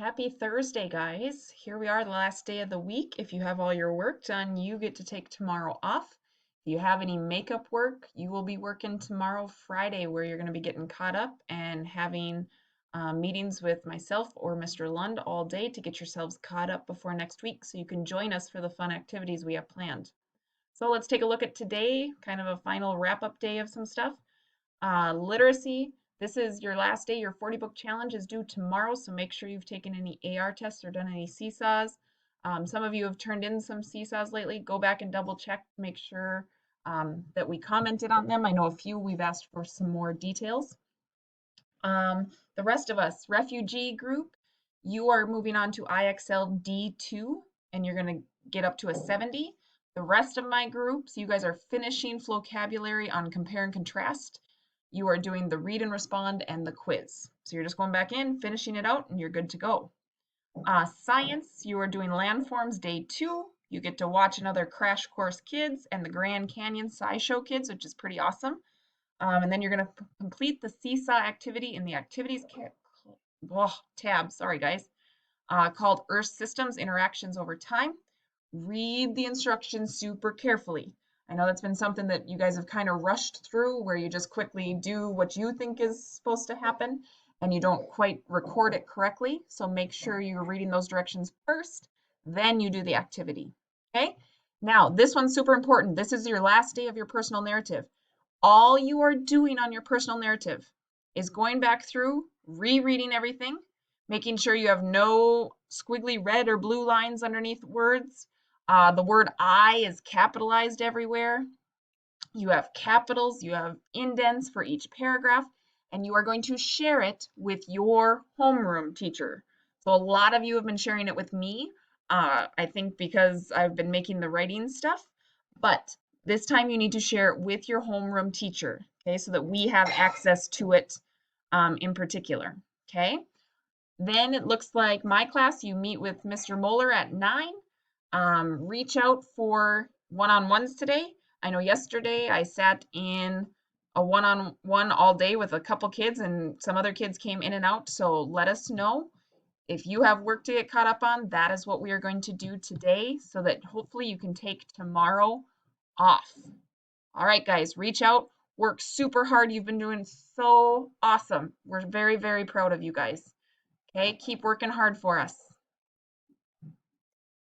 Happy Thursday, guys. Here we are, the last day of the week. If you have all your work done, you get to take tomorrow off. If you have any makeup work, you will be working tomorrow, Friday, where you're going to be getting caught up and having meetings with myself or Mr. Lund all day to get yourselves caught up before next week so you can join us for the fun activities we have planned. So let's take a look at today, kind of a final wrap-up day of some stuff. Literacy, this is your last day. Your 40 book challenge is due tomorrow, so make sure you've taken any AR tests or done any seesaws. Some of you have turned in some seesaws lately. Go back and double check, make sure that we commented on them. I know a few we've asked for some more details. The rest of us, refugee group, you are moving on to IXL D2 and you're going to get up to a 70. The rest of my groups, you guys are finishing vocabulary on compare and contrast. You are doing the read and respond and the quiz. So you're just going back in, finishing it out, and you're good to go. Science, you are doing landforms day 2. You get to watch another Crash Course Kids and the Grand Canyon SciShow Kids, which is pretty awesome. And then you're going to complete the seesaw activity in the activities tab, sorry guys, called Earth Systems Interactions Over Time. Read the instructions super carefully. I know that's been something that you guys have kind of rushed through where you just quickly do what you think is supposed to happen and you don't quite record it correctly. So make sure you're reading those directions first, then you do the activity. Okay? Now, this one's super important. This is your last day of your personal narrative. All you are doing on your personal narrative is going back through, rereading everything, making sure you have no squiggly red or blue lines underneath words. The word I is capitalized everywhere. You have capitals, you have indents for each paragraph, and you are going to share it with your homeroom teacher. So a lot of you have been sharing it with me, I think because I've been making the writing stuff, but this time you need to share it with your homeroom teacher, okay, so that we have access to it in particular, okay? Then it looks like my class, you meet with Mr. Moeller at 9. Reach out for one-on-ones today. I know yesterday I sat in a one-on-one all day with a couple kids and some other kids came in and out. So let us know if you have work to get caught up on. That is what we are going to do today so that hopefully you can take tomorrow off. All right, guys, reach out, work super hard. You've been doing so awesome. We're very, very proud of you guys. Okay, keep working hard for us.